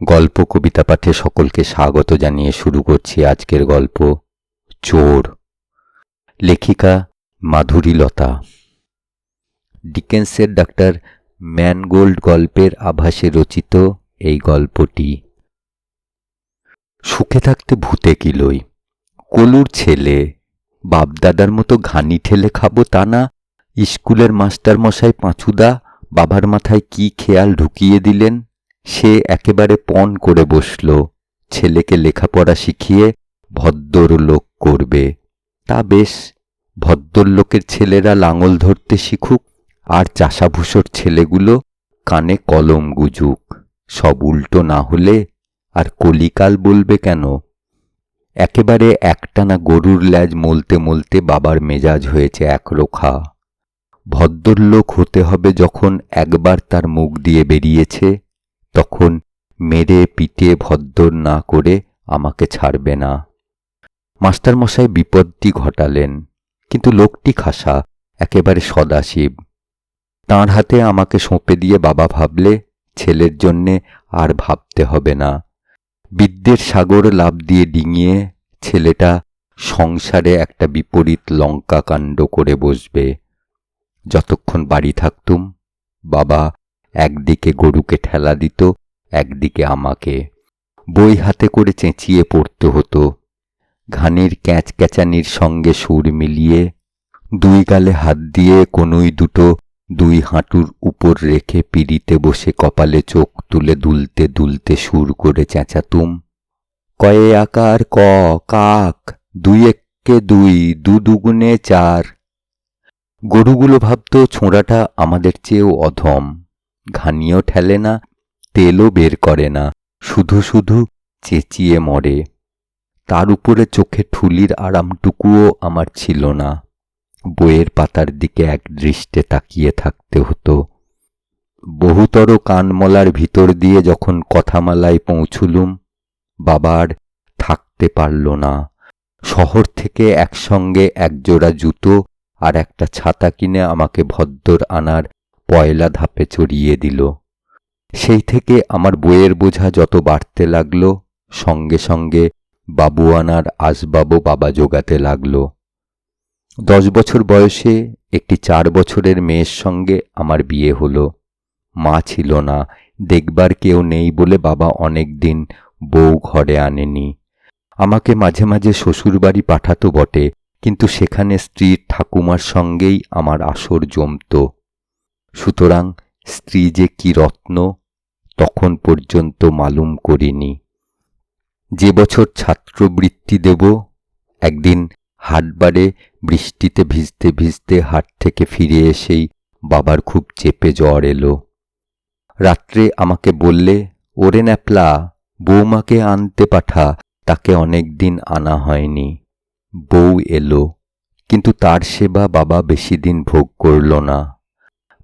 গল্প কবিতা পাঠে সকলকে স্বাগত জানিয়ে শুরু করছি আজকের গল্প চোর। লেখিকা মাধুরীলতা। ডিকেন্সের ডাক্তার ম্যানগোল্ড গল্পের আভাসে রচিত এই গল্পটি। সুখে থাকতে ভূতে কিলই। কলুর ছেলে, বাপদাদার মতো ঘানি ঠেলে খাবো তা না। স্কুলের মাস্টার মশাই পাঁচুদা বাবার মাথায় কি খেয়াল ঢুকিয়ে দিলেন, সে একেবারে পণ করে বসল ছেলেকে লেখাপড়া শিখিয়ে ভদ্রলোক করবে। তা বেশ, ভদ্রলোকের ছেলেরা লাঙল ধরতে শিখুক, আর চাষাভুষোর ছেলেগুলো কানে কলম গুজুক। সব উল্টো না হলে আর কলিকাল বলবে কেন? একেবারে একটানা গরুর ল্যাজ মলতে মলতে বাবার মেজাজ হয়েছে একরোখা। ভদ্রলোক হতে হবে যখন একবার তার মুখ দিয়ে বেরিয়েছে, তখন মেরে পিটে ভদ্র না করে আমাকে ছাড়বে না। মাস্টারমশাই বিপদটি ঘটালেন, কিন্তু লোকটি খাসা, একেবারে সদাশিব। তাঁর হাতে আমাকে সঁপে দিয়ে বাবা ভাবলে ছেলের জন্যে আর ভাবতে হবে না। বিদ্যের সাগর লাফ দিয়ে ডিঙিয়ে ছেলেটা সংসারে একটা বিপরীত লঙ্কাকাণ্ড করে বসবে। যতক্ষণ বাড়ি থাকতুম, বাবা একদিকে গরুকে ঠেলা দিত, একদিকে আমাকে। বই হাতে করে চেঁচিয়ে পড়তে হতো। ঘানির ক্যাঁচক্যাঁচানির সঙ্গে সুর মিলিয়ে দুই গালে হাত দিয়ে কনুই দুটো দুই হাঁটুর উপর রেখে পিড়িতে বসে কপালে চোখ তুলে দুলতে দুলতে সুর করে চেঁচাতুম, কয়ে আকার ক কাক, দুই একে দুই, দু দুগুণে চার। গরুগুলো ভাবত ছোঁড়াটা আমাদের চেয়েও অধম। ঘানিও ঠেলে না, তেলও বের করে না, শুধু শুধু চেঁচিয়ে মরে। তার উপরে চোখে ঠুলির আরামটুকুও আমার ছিল না। বইয়ের পাতার দিকে এক দৃষ্টে তাকিয়ে থাকতে হতো। বহুতর কানমলার ভিতর দিয়ে যখন কথামালায় পৌঁছুলুম, বাবার থাকতে পারল না। শহর থেকে একসঙ্গে একজোড়া জুতো আর একটা ছাতা কিনে আমাকে ভদ্দর আনার পয়লা ধাপে চড়িয়ে দিল। সেই থেকে আমার বইয়ের বোঝা যত বাড়তে লাগলো, সঙ্গে সঙ্গে বাবু আনার আসবাবও বাবা জোগাতে লাগল। 10 বছর বয়সে একটি 4 বছরের মেয়ের সঙ্গে আমার বিয়ে হলো। মা ছিল না, দেখবার কেউ নেই বলে বাবা অনেক দিন বউ ঘরে আনেনি। আমাকে মাঝে মাঝে শ্বশুরবাড়ি পাঠাতো বটে, কিন্তু সেখানে স্ত্রীর ঠাকুমার সঙ্গেই আমার আসর জমত। সুতরাং স্ত্রী যে কি রত্ন তখন পর্যন্ত মালুম করিনি। যে বছর ছাত্রবৃত্তি দেব, একদিন হাটবারে বৃষ্টিতে ভিজতে ভিজতে হাট থেকে ফিরে এসেই বাবার খুব চেপে জ্বর এলো। রাত্রে আমাকে বললে, ওরে ন্যাপলা, বৌমাকে আনতে পাঠা, তাকে অনেক দিন আনা হয়নি। বউ এলো, কিন্তু তার সেবা বাবা বেশি দিন ভোগ করল না।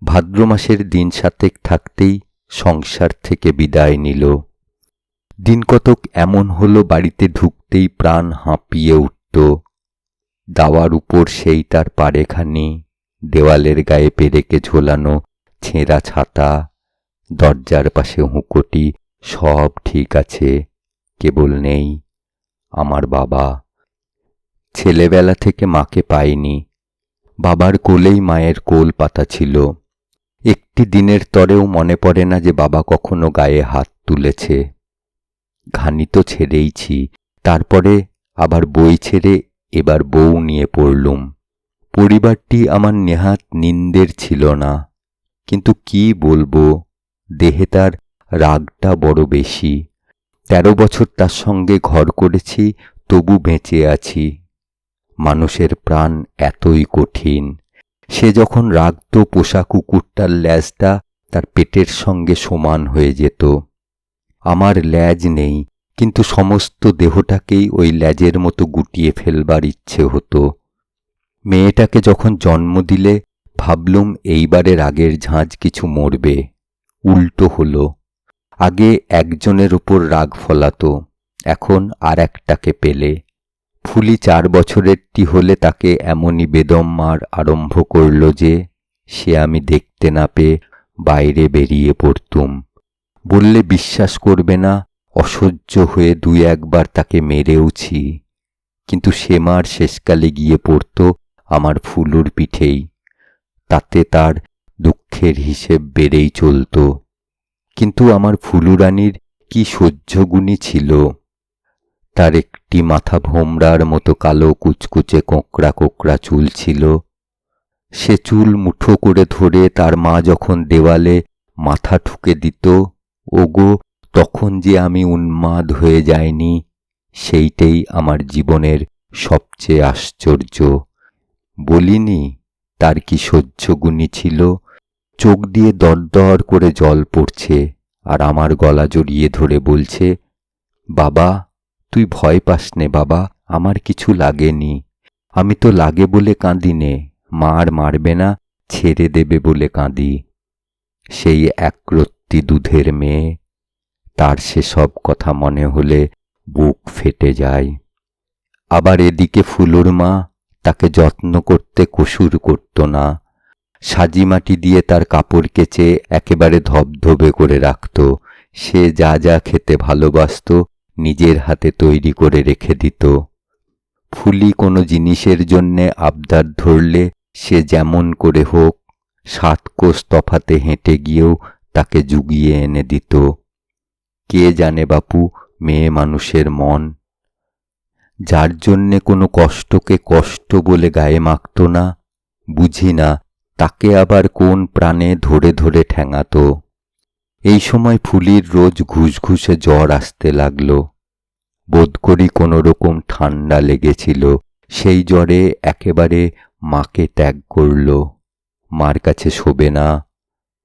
ভাদ্র মাসের দিন 7 থাকতেই সংসার থেকে বিদায় নিল। দিন কতক এমন হলো বাড়িতে ঢুকতেই প্রাণ হাঁপিয়ে উঠত। দাওয়ার উপর সেইটার পারেখানি, দেওয়ালের গায়ে পেরেকে ঝোলানো ছেঁড়া ছাতা, দরজার পাশে হুঁকোটি, সব ঠিক আছে, কেবল নেই আমার বাবা। ছেলেবেলা থেকে মাকে পাইনি। বাবার কোলেই মায়ের কোল পাতা ছিল। একটি দিনের তরেও মনে পড়ে না যে বাবা কখনো গায়ে হাত তুলেছে। ঘানি তো ছেড়েইছি, তারপরে আবার বই ছেড়ে এবার বউ নিয়ে পড়লুম। পরিবারটি আমার নেহাত নিন্দের ছিল না, কিন্তু কি বলবো, দেহে তার রাগটা বড় বেশি। 13 বছর তার সঙ্গে ঘর করেছি, তবু বেঁচে আছি। মানুষের প্রাণ এতই কঠিন। সে যখন রাগত, পোষা কুকুরটার ল্যাজটা তার পেটের সঙ্গে সমান হয়ে যেত। আমার ল্যাজ নেই, কিন্তু সমস্ত দেহটাকেই ওই ল্যাজের মতো গুটিয়ে ফেলবার ইচ্ছে হতো। মেয়েটাকে যখন জন্ম দিলে ভাবলুম এইবারে রাগের ঝাঁজ কিছু মরবে। উল্টো হলো। আগে একজনের উপর রাগ ফলাতো, এখন আর একটাকে পেলে। ফুলি 4 বছরেরটি হলে তাকে এমনই বেদম মার আরম্ভ করল যে সে আমি দেখতে না পেয়ে বাইরে বেরিয়ে পড়তুম। বললে বিশ্বাস করবে না, অসহ্য হয়ে দুই একবার তাকে মেরেওছি, কিন্তু সে মার শেষকালে গিয়ে পড়ত আমার ফুলুর পিঠেই। তাতে তার দুঃখের হিসেব বেড়েই চলত। কিন্তু আমার ফুলুরানীর কি সহ্যগুণী ছিল। তার একটি মাথা ভোমরার মতো কালো কুচকুচে কোঁকড়া কোঁকড়া চুল ছিল। সে চুল মুঠো করে ধরে তার মা যখন দেওয়ালে মাথা ঠুকে দিত, ওগো তখন যে আমি উন্মাদ হয়ে যাইনি, সেইটাই আমার জীবনের সবচেয়ে আশ্চর্য। বলিনি তার কি সহ্যগুণী ছিল। চোখ দিয়ে দরদর করে জল পড়ছে, আর আমার গলা জড়িয়ে ধরে বলছে, বাবা তুই ভয় পাস নে বাবা, আমার কিছু লাগেনি। আমি তো লাগে বলে কাঁদি নে, মা আর মারবে না, ছেড়ে দেবে বলে কাঁদি। সেই একরত্তি দুধের মেয়ে, তার সেসব কথা মনে হলে বুক ফেটে যায়। আবার এদিকে ফুলুর মা তাকে যত্ন করতে কসুর করত না। সাজি মাটি দিয়ে তার কাপড় কেচে একেবারে ধবধবে করে রাখত। সে যা যা খেতে ভালোবাসত নিজের হাতে তৈরি করে রেখে দিত। ফুলি কোনো জিনিসের জন্যে আবদার ধরলে সে যেমন করে হোক 7 কোষ তফাতে হেঁটে গিয়েও তাকে জুগিয়ে এনে দিত। কে জানে বাপু মেয়ে মানুষের মন। যার জন্যে কোনো কষ্টকে কষ্ট বলে গায়ে মাখত না, বুঝি না তাকে আবার কোন প্রাণে ধরে ধরে ঠ্যাঙাত। এই সময় ফুলির রোজ ঘুষঘুষে জ্বর আসতে লাগল। বোধ করি কোনো রকম ঠান্ডা লেগেছিল। সেই জ্বরে একেবারে মাকে ত্যাগ করল। মার কাছে শোবে না,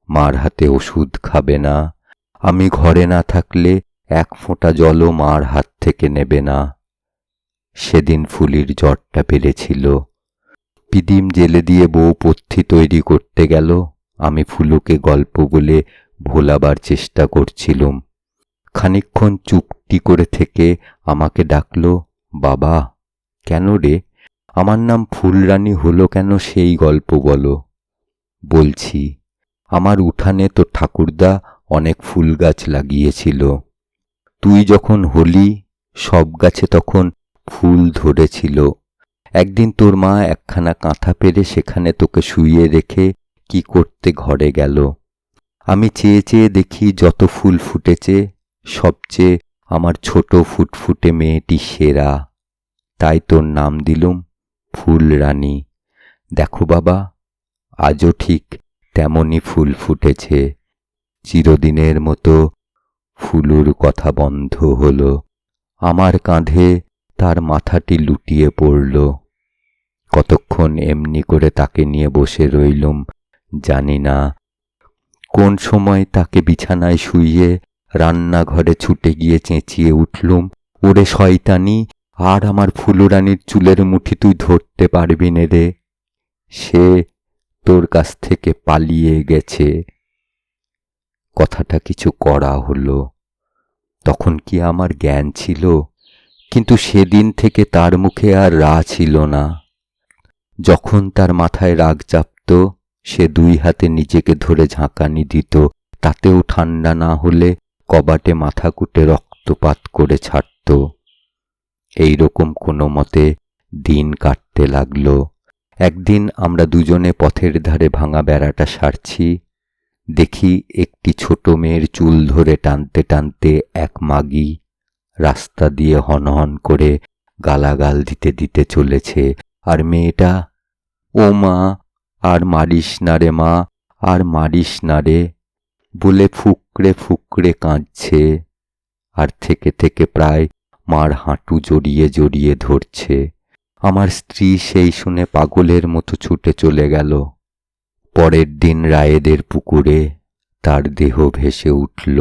মার হাতে ওষুধ খাবে না। আমি ঘরে না থাকলে এক ফোঁটা জলও মার হাত থেকে নেবে না। সেদিন ফুলির জ্বরটা বেড়েছিল। পিদিম জেলে দিয়ে বউ পথ্যি তৈরি করতে গেল। আমি ফুলুকে গল্প বলে ভোলাবার চেষ্টা করছিলুম। খানিকক্ষণ চুপটি করে থেকে আমাকে ডাকল, বাবা। কেন রে, আমার নাম ফুলরানী হলো কেন সেই গল্প বলো। বলছি, আমার উঠানে তো ঠাকুরদা অনেক ফুল গাছ লাগিয়েছিল। তুই যখন হলি সব গাছে তখন ফুল ধরেছিল। একদিন তোর মা একখানা কাঁথা পেরে সেখানে তোকে শুইয়ে রেখে কি করতে ঘরে গেল। আমি চেয়ে চেয়ে দেখি যত ফুল ফুটেছে সবচেয়ে আমার ছোট ফুটফুটে মেয়েটি সেরা। তাই তোর নাম দিলুম ফুলরানী। দেখো বাবা, আজও ঠিক তেমনই ফুল ফুটেছে। চিরদিনের মতো ফুলুর কথা বন্ধ হলো। আমার কাঁধে তার মাথাটি লুটিয়ে পড়ল। কতক্ষণ এমনি করে তাকে নিয়ে বসে রইলুম জানি না। কোন সময় তাকে বিছানায় শুইয়ে রান্নাঘরে ছুটে গিয়ে চেঁচিয়ে উঠলুম, ওরে শয়তানি, আর আমার ফুলরানীর চুলের মুঠি তুই ধরতে পারবি নে রে। সে তোর কাছ থেকে পালিয়ে গেছে। কথাটা কিছু কড়া হলো। তখন কি আমার জ্ঞান ছিল? কিন্তু সেদিন থেকে তার মুখে আর রা ছিল না। যখন তার মাথায় রাগ চাপত সে 2 হাতে নিজেকে ধরে ঝাঁকানি দিত। তাতেও ঠান্ডা না হলে কবাটে মাথা কুটে রক্তপাত করে ছাড়ত। এই রকম কোনো মতে দিন কাটতে লাগল। একদিন আমরা দুজনে পথের ধারে ভাঙা বেড়াটা সারছি। দেখি একটি ছোট মেয়ের চুল ধরে টানতে টানতে এক মাগী রাস্তা দিয়ে হনহন করে গালাগাল দিতে দিতে চলেছে। আর মেয়েটা, ও মা, আর মারিস না রে মা, আর মারিস না রে বলে ফুকরে ফুকরে কাঁদছে। আর থেকে থেকে প্রায় মার হাঁটু জড়িয়ে জড়িয়ে ধরছে। আমার স্ত্রী সেই শুনে পাগলের মতো ছুটে চলে গেল। পরের দিন রায়েদের পুকুরে তার দেহ ভেসে উঠল।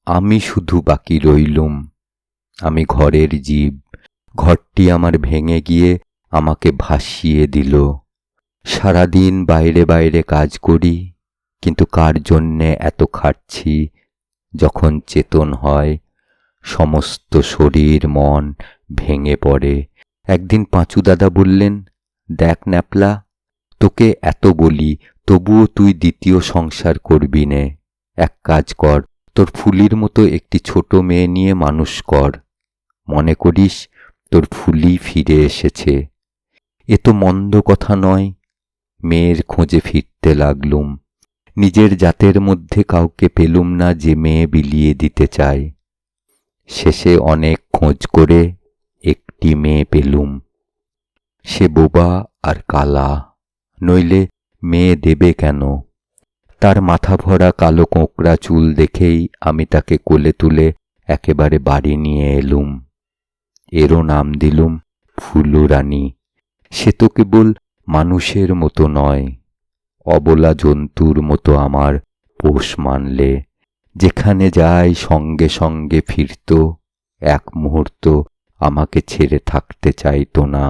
আমি শুধু বাকি রইলুম। আমি ঘরের জীব। ঘরটি আমার ভেঙে গিয়ে আমাকে ভাসিয়ে দিল। সারাদিন বাইরে বাইরে কাজ করি, কিন্তু কার জন্যে এত খাটছি। যখন চেতন হয় সমস্ত শরীর মন ভেঙে পড়ে। একদিন পাঁচু দাদা বললেন, দেখ ন্যাপলা, তোকে এত বলি তবুও তুই দ্বিতীয় সংসার করবি নে। এক কাজ কর, তোর ফুলির মতো একটি ছোট মেয়ে নিয়ে মানুষ কর। মনে করিস তোর ফুলি ফিরে এসেছে। এ তো মন্দ কথা নয়। মেয়ের খোঁজে ফিরতে লাগলুম। নিজের জাতের মধ্যে কাউকে পেলুম না যে মেয়ে বিলিয়ে দিতে চায়। শেষে অনেক খোঁজ করে একটি মেয়ে পেলুম। সে বোবা আর কালা, নইলে মেয়ে দেবে কেন? তার মাথা ভরা কালো কোঁকড়া চুল দেখেই আমি তাকে কোলে তুলে একেবারে বাড়ি নিয়ে এলুম। এরও নাম দিলুম ফুলু রানী। সে তো কেবল মানুষের মতো নয়, অবলা জন্তুর মতো আমার পোষ মানলে। যেখানে যায় সঙ্গে সঙ্গে ফিরত, এক মুহূর্ত আমাকে ছেড়ে থাকতে চাইত না।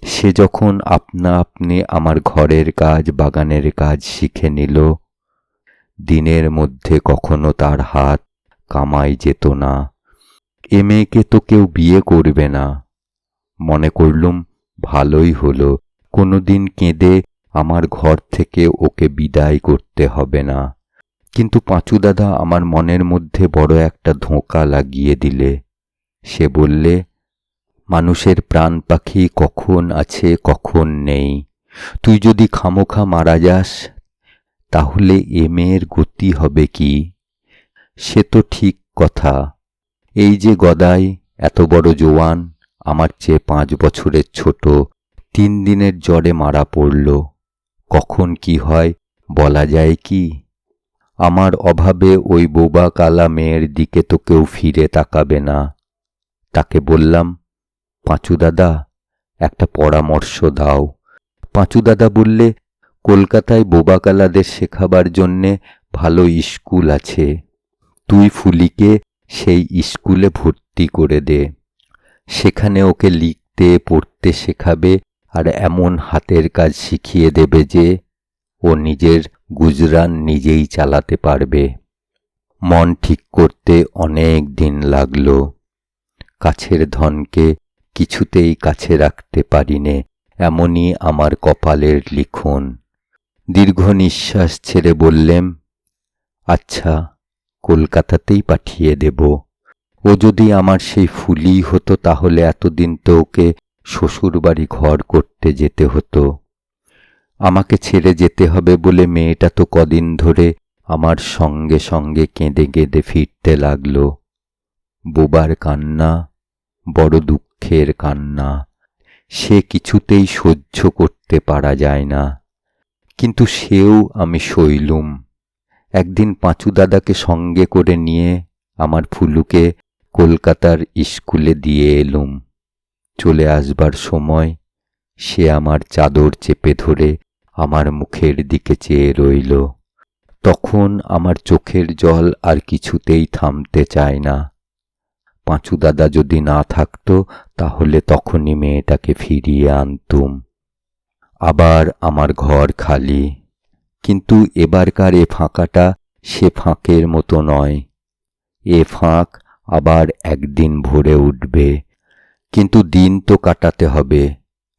সে যখন আপনা আপনি আমার ঘরের কাজ বাগানের কাজ শিখে নিল, দিনের মধ্যে কখনো তার হাত কামাই যেত না। এ মেয়েকে তো কেউ বিয়ে করবে না। মনে করলুম ভালোই হলো, কোনোদিন কেঁদে আমার ঘর থেকে ওকে বিদায় করতে হবে না। কিন্তু পাঁচু দাদা আমার মনের মধ্যে বড় একটা ধোঁকা লাগিয়ে দিলে। সে বললে, মানুষের প্রাণ পাখি কখন আছে কখন নেই। তুই যদি খামোখা মারা যাস, তাহলে এ মেয়ের গতি হবে কি? সে তো ঠিক কথা। এই যে গদাই এত বড় জোয়ান, আমার চেয়ে 5 বছরের ছোট, 3 দিনের জ্বরে মারা পড়ল। কখন কি হয় বলা যায় কি? আমার অভাবে ওই বোবা কালা মেয়ের দিকে তো কেউ ফিরে তাকাবে না। তাকে বললাম, পাঁচু দাদা একটা পরামর্শ দাও। পাঁচু দাদা বললে, কলকাতায় বোবা কালাদের শেখাবার জন্যে ভালো স্কুল আছে। তুই ফুলিকে সেই স্কুলে ভর্তি করে দে। সেখানে ওকে লিখতে পড়তে শেখাবে আর এমন হাতের কাজ শিখিয়ে দেবে যে ও নিজের গুজরান নিজেই চালাতে পারবে। মন ঠিক করতে অনেক দিন লাগলো। কাছের ধনকে কিছুতেই কাছে রাখতে পারিনে, এমনই আমার কপালের লিখন। দীর্ঘ নিঃশ্বাস ছেড়ে বললেম, আচ্ছা, কলকাতাতেই পাঠিয়ে দেব। ও যদি আমার সেই ফুলি হতো তাহলে এতদিন তো ওকে শ্বশুরবাড়ি ঘর করতে যেতে হতো। আমাকে ছেড়ে যেতে হবে বলে মেয়েটা তো কদিন ধরে আমার সঙ্গে সঙ্গে কেঁদে কেঁদে ফিরতে লাগলো। বোবার কান্না, বড় দুঃখের কান্না। সে কিছুতেই সহ্য করতে পারা যায় না। কিন্তু সেও আমি সইলুম। একদিন পাঁচু দাদাকে সঙ্গে করে নিয়ে আমার ফুলুকে কলকাতার স্কুলে দিয়ে এলুম। চলে আসবার সময় সে আমার চাদর চেপে ধরে আমার মুখের দিকে চেয়ে রইল। তখন আমার চোখের জল আর কিছুতেই থামতে চায় না। পাঁচু দাদা যদি না থাকতো তাহলে তখনই মেয়েটাকে ফিরিয়ে আনতুম। আবার আমার ঘর খালি। কিন্তু এবারকার এ ফাঁকাটা সে ফাঁকের মতো নয়। এ ফাঁক আবার একদিন ভরে উঠবে। কিন্তু দিন তো কাটাতে হবে।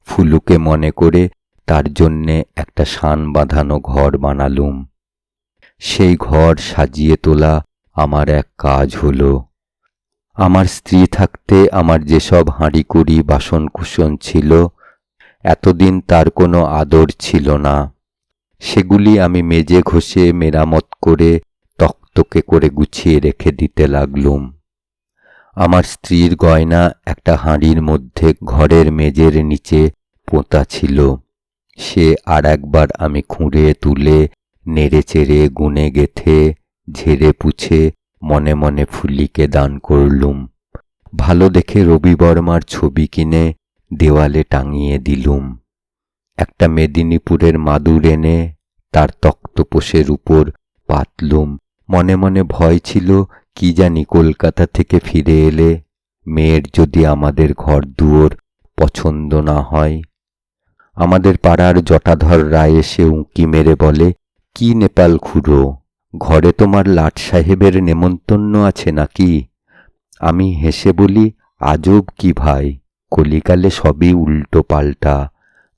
ফুলুকে মনে করে তার জন্যে একটা শান বাঁধানো ঘর বানালুম। সেই ঘর সাজিয়ে তোলা আমার এক কাজ হলো। আমার স্ত্রী থাকতে আমার যেসব হাঁড়িকুড়ি বাসনকুসন ছিল, এতদিন তার কোনো আদর ছিল না। সেগুলি আমি মেজে ঘষে মেরামত করে তকতকে করে গুছিয়ে রেখে দিতে লাগলুম। আমার স্ত্রীর গয়না একটা হাঁড়ির মধ্যে ঘরের মেজের নিচে পোঁতা ছিল। সে আর একবার আমি খুঁড়ে তুলে নেড়ে চেড়ে গুনে গেথে ঝেড়ে পুছে মনে মনে ফুলিকে দান করলুম। ভালো দেখে রবি বর্মার ছবি কিনে দেওয়ালে টাঙিয়ে দিলুম। একটা মেদিনীপুরের মাদুর এনে তার তক্তপোষের উপর পাতলুম। মনে মনে ভয় ছিল, কি জানি কলকাতা থেকে ফিরে এলে মেয়ের যদি আমাদের ঘর দুয়ার পছন্দ না হয়। আমাদের পাড়ার জটাধর রায় এসে উঁকি মেরে বলে, কি নেপাল খুড়ো, ঘরে তোমার লাট সাহেবের নেমন্তন্ন আছে নাকি? আমি হেসে বলি, আজব কি ভাই, কলিকালে সবই উল্টো পাল্টা।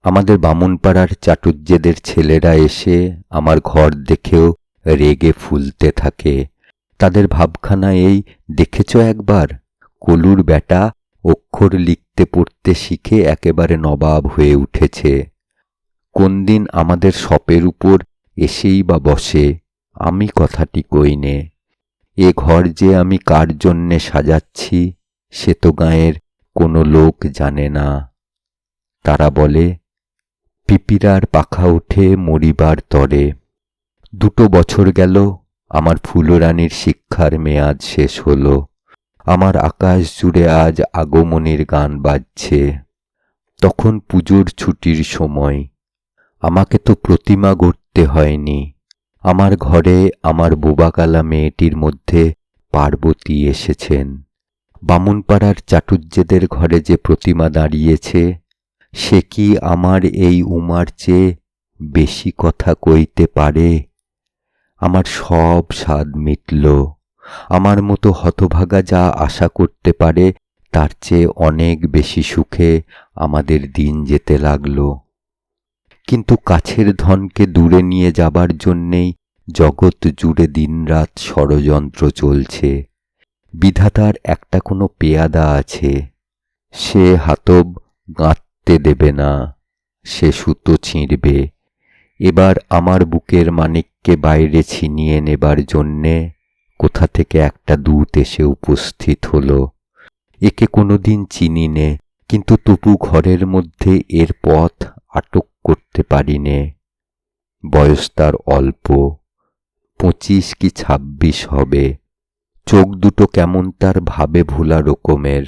আমাদের বামুনপাড়ার চাটুজ্যেদের ছেলেরা এসে আমার ঘর দেখেও রেগে ফুলতে থাকে। তাদের ভাবখানা এই, দেখেছ একবার, কলুর বেটা অক্ষর লিখতে পড়তে শিখে একেবারে নবাব হয়ে উঠেছে। কোন দিন আমাদের শপের উপর এসেই বা বসে, আমি কথাটি কইনে। এ ঘর যে আমি কার জন্যে সাজাচ্ছি সে তো গাঁয়ের কোনো লোক জানে না। তারা বলে, পিপিরার পাখা উঠে মরিবার তরে। 2 বছর গেল, আমার ফুলরানীর শিক্ষার মেয়াদ শেষ হলো। আমার আকাশ জুড়ে আজ আগমনীর গান বাজছে। তখন পুজোর ছুটির সময়। আমাকে তো প্রতিমা গড়তে হয়নি। আমার ঘরে আমার বোবাকালা মেয়েটির মধ্যে পার্বতী এসেছেন। বামুনপাড়ার চাটুজ্যেদের ঘরে যে প্রতিমা দাঁড়িয়েছে, সে কি আমার এই উমার চেয়ে বেশি কথা কইতে পারে? আমার সব স্বাদ মিটল। আমার মতো হতভাগা যা আশা করতে পারে তার চেয়ে অনেক বেশি সুখে আমাদের দিন যেতে লাগল। কিন্তু কাছের ধনকে দূরে নিয়ে যাবার জন্যেই জগৎ জুড়ে দিনরাত ষড়যন্ত্র চলছে। বিধাতার একটা কোনো পেয়াদা আছে, সে হাতব গাঁথতে দেবে না, সে সুতো ছিঁড়বে। এবার আমার বুকের মানিককে বাইরে ছিনিয়ে নেবার জন্যে কোথা থেকে একটা দূত এসে উপস্থিত হলো। একে কোনোদিন চিনি নে, কিন্তু তবু ঘরের মধ্যে এর পথ আটক করতে পারিনে। বয়স তার অল্প, 25 কি 26 হবে। চোখ দুটো কেমন তার ভাবে ভোলা রকমের,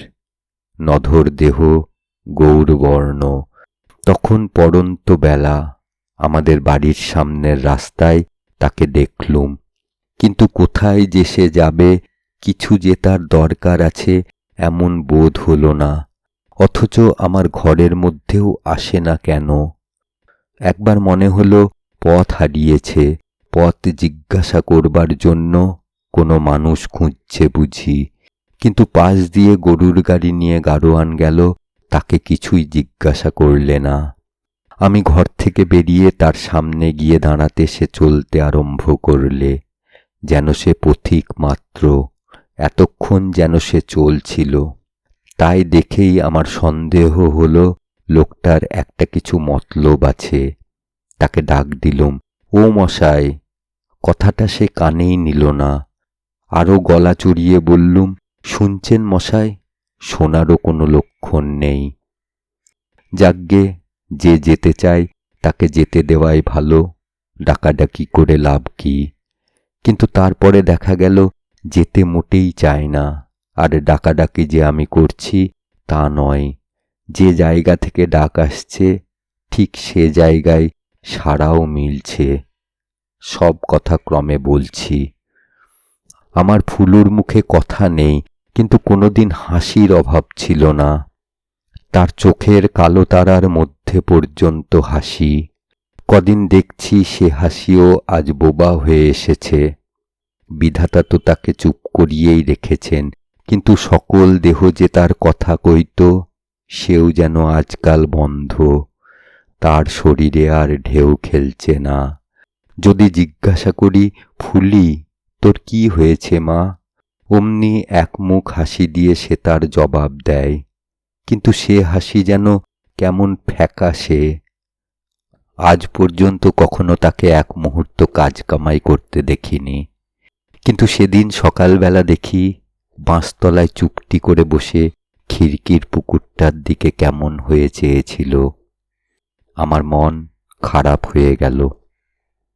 নধর দেহ, গৌরবর্ণ। তখন পড়ন্ত বেলা, আমাদের বাড়ির সামনের রাস্তায় তাকে দেখলুম। কিন্তু কোথায় যে সে যাবে, কিছু যে তার দরকার আছে এমন বোধ হলো না। অথচ আমার ঘরের মধ্যেও আসে না কেন? একবার মনে হলো পথ হারিয়েছে, পথ জিজ্ঞাসা করবার জন্য কোনো মানুষ খুঁজছে বুঝি। কিন্তু পাশ দিয়ে গরুর গাড়ি নিয়ে গাড়োয়ান গেল, তাকে কিছুই জিজ্ঞাসা করলে না। আমি ঘর থেকে বেরিয়ে তার সামনে গিয়ে দাঁড়াতে সে চলতে আরম্ভ করলে, যেন সে পথিক মাত্র, এতক্ষণ যেন সে চলছিল। তাই দেখেই আমার সন্দেহ হলো লোকটার একটা কিছু মতলব আছে। তাকে ডাক দিলুম, ও মশাই। কথাটা সে কানেই নিল না। আরো গলা চড়িয়ে বললুম, শুনছেন মশাই? শোনারও কোনো লক্ষণ নেই। যাগ্গে, যে যেতে চায় তাকে যেতে দেওয়াই ভালো, ডাকাডাকি করে লাভ কি? কিন্তু তারপরে দেখা গেল যেতে মোটেই চায় না। আর ডাকাডাকি যে আমি করছি তা নয়, যে জায়গা থেকে ডাক আসছে ঠিক সে জায়গায় সাড়াও মিলছে। সব কথা ক্রমে বলছি। আমার ফুলুর মুখে কথা নেই, কিন্তু কোনোদিন হাসির অভাব ছিল না। তার চোখের কালো তারার মধ্যে পর্যন্ত হাসি। কদিন দেখছি সে হাসিও আজ বোবা হয়ে এসেছে। বিধাতা তো তাকে চুপ করিয়েই রেখেছেন, কিন্তু সকল দেহ যে তার কথা কইত সেও যেন আজকাল বন্ধ। তার শরীরে আর ঢেউ খেলছে না। যদি জিজ্ঞাসা করি, ফুলি তোর কি হয়েছে মা, অমনি একমুখ হাসি দিয়ে সে তার জবাব দেয়। কিন্তু সে হাসি যেন কেমন ফ্যাকাশে। আজ পর্যন্ত কখনো তাকে এক মুহূর্ত কাজ কামাই করতে দেখিনি। কিন্তু সেদিন সকালবেলা দেখি বাঁশতলায় চুপটি করে বসে খিড়কির পুকুরটার দিকে কেমন হয়ে চেয়েছিল। আমার মন খারাপ হয়ে গেল।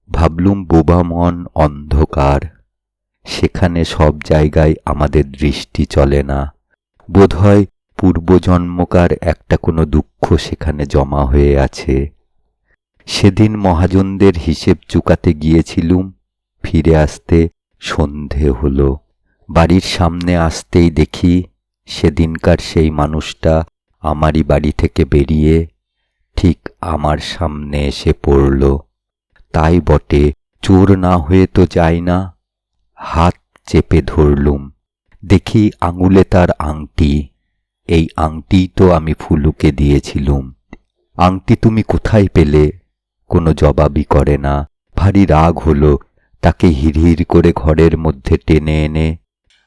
ভাবলুম বোবা মন অন্ধকার, সেখানে সব জায়গায় আমাদের দৃষ্টি চলে না। বোধহয় পূর্বজন্মকার একটা কোনো দুঃখ সেখানে জমা হয়ে আছে। সেদিন মহাজনদের হিসেব চুকাতে গিয়েছিলুম, ফিরে আসতে সন্ধে হলো। বাড়ির সামনে আসতেই দেখি সেদিনকার সেই মানুষটা আমারই বাড়ি থেকে বেরিয়ে ঠিক আমার সামনে এসে পড়ল। তাই বটে, চোর না হয়ে তো যায় না। হাত চেপে ধরলুম। দেখি আঙুলে তার আংটি। এই আংটিই তো আমি ফুলুকে দিয়েছিলুম। আংটি তুমি কোথায় পেলে? কোনো জবাবই করে না। ভারী রাগ হলো। তাকে হিড়হিড় করে ঘরের মধ্যে টেনে এনে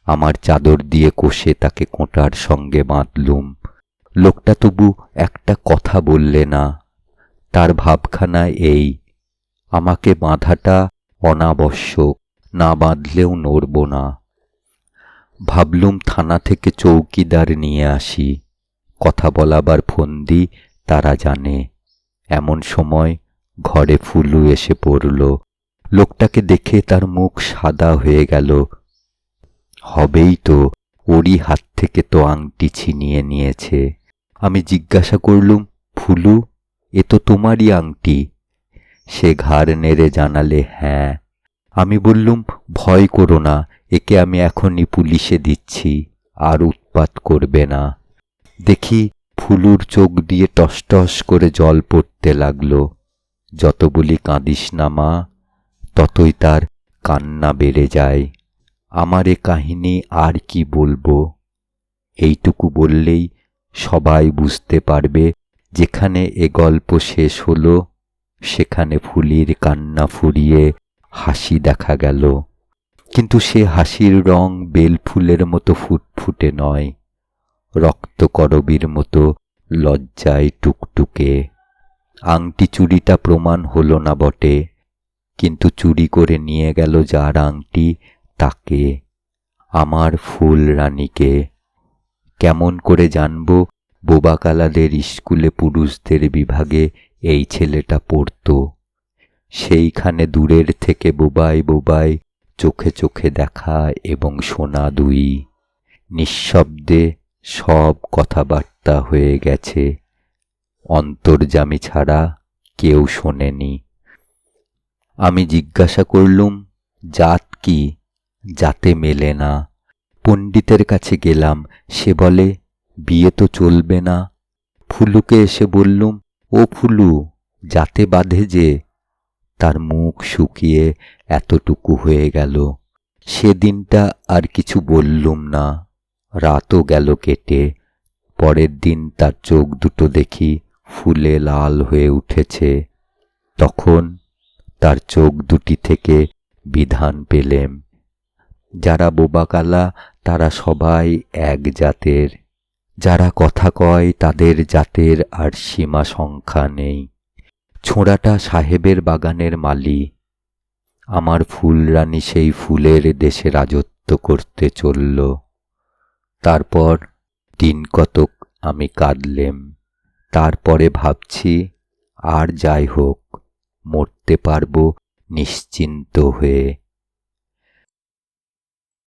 আমার চাদর দিয়ে কষে তাকে কোঁটার সঙ্গে বাঁধলুম। লোকটা তবু একটা কথা বললে না। তার ভাবখানা এই, আমাকে বাঁধাটা অনাবশ্যক, না বাঁধলেও নড়ব না। ভাবলুম থানা থেকে চৌকিদার নিয়ে আসি, কথা বলাবার ফন্দি তারা জানে। এমন সময় ঘরে ফুলু এসে পড়ল। লোকটাকে দেখে তার মুখ সাদা হয়ে গেল। হবেই তো, ওরই হাত থেকে তো আংটি ছিনিয়ে নিয়েছে। আমি জিজ্ঞাসা করলুম, ফুলু, এ তো তোমারই আংটি। সে ঘাড় নেড়ে জানালে হ্যাঁ। আমি বললুম, ভয় করো না, একে আমি এখনই পুলিশে দিচ্ছি, আর উৎপাত করবে না। দেখি ফুলুর চোখ দিয়ে টসটস করে জল পড়তে লাগলো। যত বলি কাঁদিস না মা, ততই তার কান্না বেড়ে যায়। আমার এ কাহিনী আর কি বলবো? এইটুকু বললেই সবাই বুঝতে পারবে যেখানে এ গল্প শেষ হলো সেখানে ফুলির কান্না ফুরিয়ে হাসি দেখা গেল। কিন্তু সে হাসির রং বেলফুলের মতো ফুটফুটে নয়, রক্তকরবীর মতো লজ্জায় টুকটুকে। আংটি চুরিটা প্রমাণ হলো না বটে, কিন্তু চুরি করে নিয়ে গেল যার আংটি তাকে, আমার ফুল রানীকে। কেমন করে জানব বোবাকালাদের স্কুলে পুরুষদের বিভাগে এই ছেলেটা পড়ত? সেইখানে দূরের থেকে বোবাই বোবাই চোখে চোখে দেখা এবং শোনা দুই। নিঃশব্দে সব কথাবার্তা হয়ে গেছে, অন্তর্যামী ছাড়া কেউ শোনেনি। আমি জিজ্ঞাসা করলুম, জাত কি? জাতে মেলে না। পণ্ডিতের কাছে গেলাম, সে বলে বিয়ে তো চলবে না। ফুলুকে এসে বললুম, ও ফুলু, জাতে বাঁধে যে। তার মুখ শুকিয়ে এতটুকু হয়ে গেল। সেদিনটা আর কিছু বললুম না। রাতও গেল কেটে। পরের দিন তার চোখ দুটো দেখি ফুলে লাল হয়ে উঠেছে। তখন তার চোখ দুটি থেকে বিধান পেলেম, যারা বোবাকালা তারা সবাই এক জাতের। যারা কথা কয় তাদের জাতের আর সীমা সংখ্যা নেই। ছোঁড়াটা সাহেবের বাগানের মালি। আমার ফুলরানী সেই ফুলের দেশে রাজত্ব করতে চলল। তারপর দিন কতক আমি কাঁদলেম। তারপরে ভাবছি, আর যাই হোক, মরতে পারব নিশ্চিন্ত হয়ে।